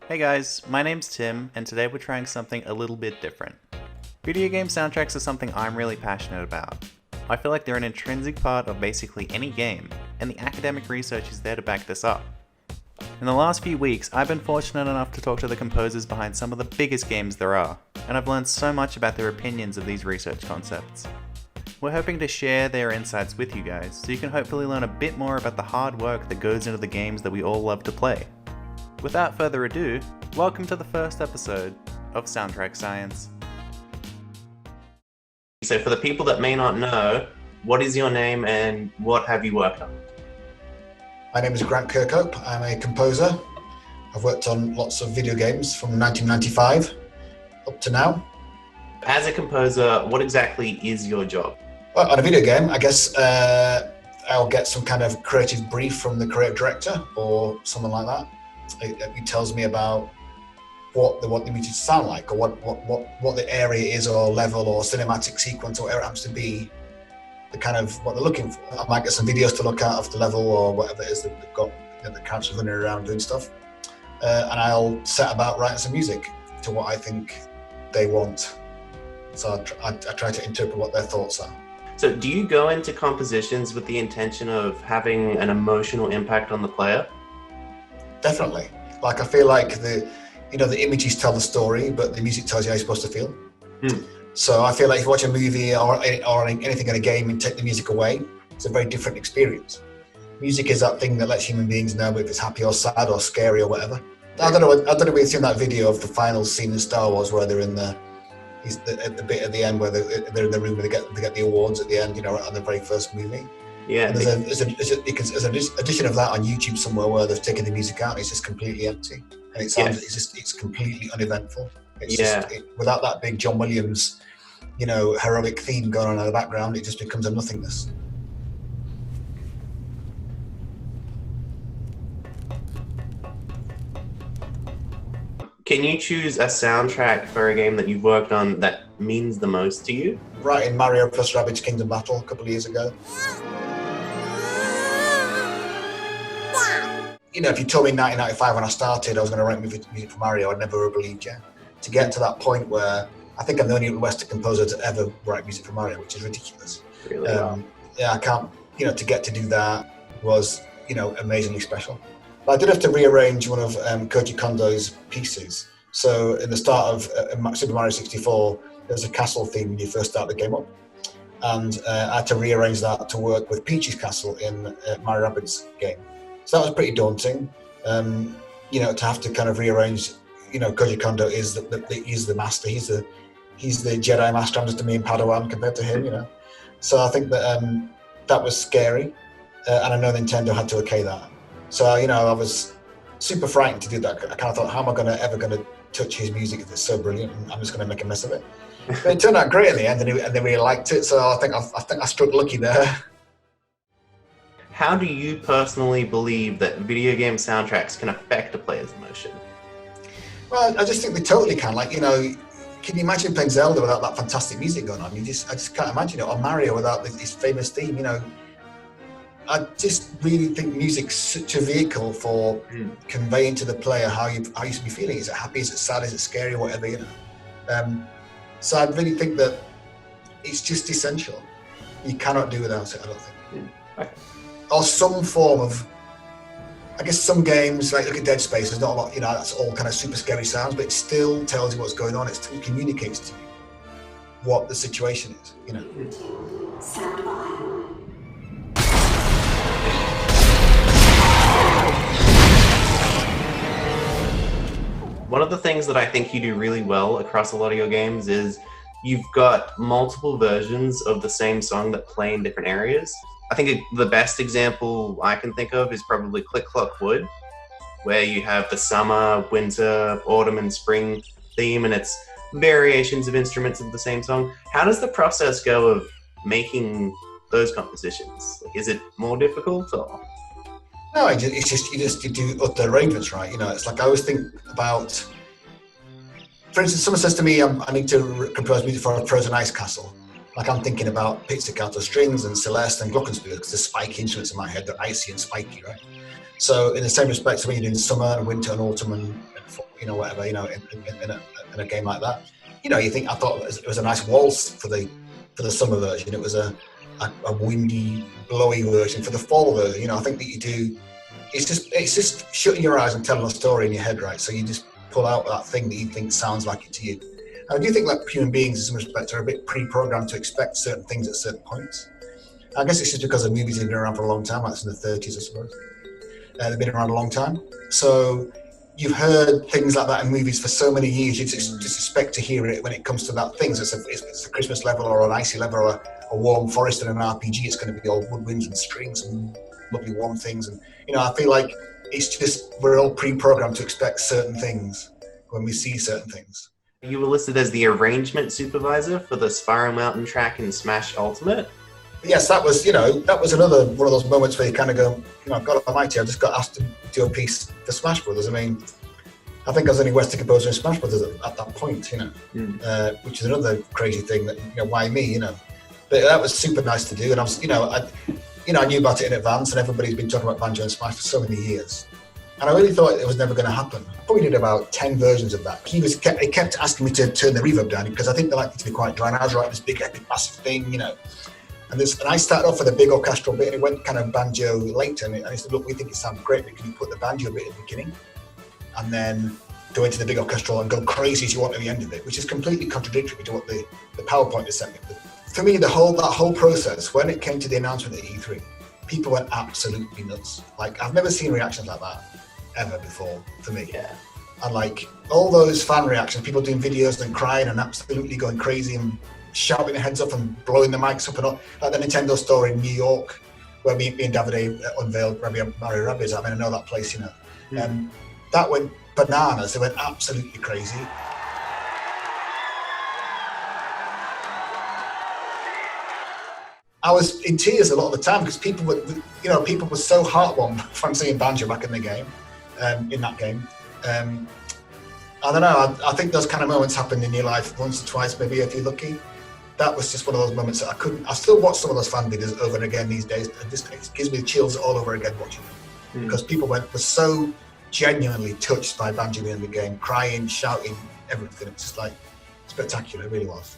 Hey guys, my name's Tim, and today we're trying something a little bit different. Video game soundtracks are something I'm really passionate about. I feel like they're an intrinsic part of basically any game, and the academic research is there to back this up. In the last few weeks, I've been fortunate enough to talk to the composers behind some of the biggest games there are, and I've learned so much about their opinions of these research concepts. We're hoping to share their insights with you guys, so you can hopefully learn a bit more about the hard work that goes into the games that we all love to play. Without further ado, welcome to the first episode of Soundtrack Science. So for the people that may not know, what is your name and what have you worked on? My name is Grant Kirkhope. I'm a composer. I've worked on lots of video games from 1995 up to now. As a composer, what exactly is your job? Well, on a video game, I guess I'll get some kind of creative brief from the creative director or someone like that. It tells me about what the music sound like, or what the area is, or level, or cinematic sequence, or whatever it happens to be, the kind of what they're looking for. I might get some videos to look at of the level or whatever it is that they've got, the characters running around doing stuff, and I'll set about writing some music to what I think they want. So I try to interpret what their thoughts are. So do you go into compositions with the intention of having an emotional impact on the player? Definitely. Like, I feel like the images tell the story, but the music tells you how you're supposed to feel. So I feel like if you watch a movie or anything in a game and take the music away, it's a very different experience. Music is that thing that lets human beings know if it's happy or sad or scary or whatever. I don't know if you've seen that video of the final scene in Star Wars where they're in at the bit at the end where they're in the room where they get the awards at the end, on the very first movie. Yeah. And there's an edition of that on YouTube somewhere where they've taken the music out and it's just completely empty. And it's completely uneventful. It's just, without that big John Williams, heroic theme going on in the background, it just becomes a nothingness. Can you choose a soundtrack for a game that you've worked on that means the most to you? Writing Mario plus Rabbids Kingdom Battle a couple of years ago. If you told me in 1995 when I started I was going to write music for Mario, I'd never have believed you. To get to that point where I think I'm the only Western composer to ever write music for Mario, which is ridiculous. Really? Yeah, I can't, to get to do that was, amazingly special. But I did have to rearrange one of Koji Kondo's pieces. So in the start of Super Mario 64, there's a castle theme when you first start the game up. And I had to rearrange that to work with Peach's castle in Mario Rabbids game. So that was pretty daunting, to have to kind of rearrange. Koji Kondo is the master. He's the Jedi master. I'm just a mean Padawan compared to him. So I think that that was scary, and I know Nintendo had to okay that. So I was super frightened to do that. I kind of thought, how am I ever going to touch his music if it's so brilliant? And I'm just going to make a mess of it. But it turned out great in the end, and they really liked it. So I think I struck lucky there. How do you personally believe that video game soundtracks can affect a player's emotion? Well, I just think they totally can. Like, can you imagine playing Zelda without that fantastic music going on? I just can't imagine it. Or Mario without his famous theme. I just really think music's such a vehicle for conveying to the player how you should be feeling. Is it happy? Is it sad? Is it scary? Whatever, So I really think that it's just essential. You cannot do without it, I don't think. Okay. Or some form of, I guess some games, like look at Dead Space, there's not a lot, that's all kind of super scary sounds, but it still tells you what's going on. It still communicates to you what the situation is, Stand by. One of the things that I think you do really well across a lot of your games is you've got multiple versions of the same song that play in different areas. I think the best example I can think of is probably Click Clock Wood, where you have the summer, winter, autumn, and spring theme, and it's variations of instruments of the same song. How does the process go of making those compositions? Like, is it more difficult or? No, it's just you do utter arrangements, right? It's like I always think about. For instance, someone says to me, I need to compose music for a Frozen Ice Castle. Like I'm thinking about pizzicato strings and Celeste and glockenspiel because the spiky instruments in my head, they're icy and spiky, right? So in the same respect, when you're doing summer and winter and autumn and whatever, in a game like that. I thought it was a nice waltz for the summer version. It was a windy, blowy version for the fall version. I think that you do. It's just shutting your eyes and telling a story in your head, right? So you just pull out that thing that you think sounds like it to you. And I do think that human beings, in some respects, are a bit pre-programmed to expect certain things at certain points. I guess it's just because the movies have been around for a long time, like it's in the 30s, I suppose. They've been around a long time. So you've heard things like that in movies for so many years, you just expect to hear it when it comes to that thing. So it's a Christmas level or an icy level or a warm forest in an RPG. It's going to be all woodwinds and strings and lovely warm things. And, I feel like it's just, we're all pre-programmed to expect certain things when we see certain things. You were listed as the arrangement supervisor for the Spiral Mountain track in Smash Ultimate. Yes, that was another one of those moments where you kind of go, God almighty, I just got asked to do a piece for Smash Brothers. I mean, I think I was only Western composer in Smash Brothers at that point, which is another crazy thing that, why me, But that was super nice to do, and I was, I knew about it in advance, and everybody's been talking about Banjo and Smash for so many years. And I really thought it was never going to happen. I probably did about 10 versions of that. He kept asking me to turn the reverb down because I think they like it to be quite dry. And I was writing this big, epic, massive thing, And I started off with a big orchestral bit, and it went kind of banjo later. And he said, look, we think it sounds great, but can you put the banjo bit at the beginning? And then go into the big orchestral and go crazy as you want at the end of it, which is completely contradictory to what the PowerPoint has sent me. For me, that whole process, when it came to the announcement at E3, people went absolutely nuts. Like, I've never seen reactions like that ever before, for me. Yeah. And like all those fan reactions, people doing videos and crying and absolutely going crazy and shouting their heads up and blowing the mics up and all. Like the Nintendo store in New York, where me and Davide unveiled Mario Rabbids. I mean, I know that place, that went bananas. They went absolutely crazy. I was in tears a lot of the time because people were so heartwarmed from seeing Banjo back in the game, in that game. I don't know. I think those kind of moments happen in your life once or twice, maybe if you're lucky. That was just one of those moments that I still watch some of those fan videos over and again these days, and it gives me chills all over again watching them because people were so genuinely touched by Banjo being in the game, crying, shouting, everything. It's just like spectacular. It really was.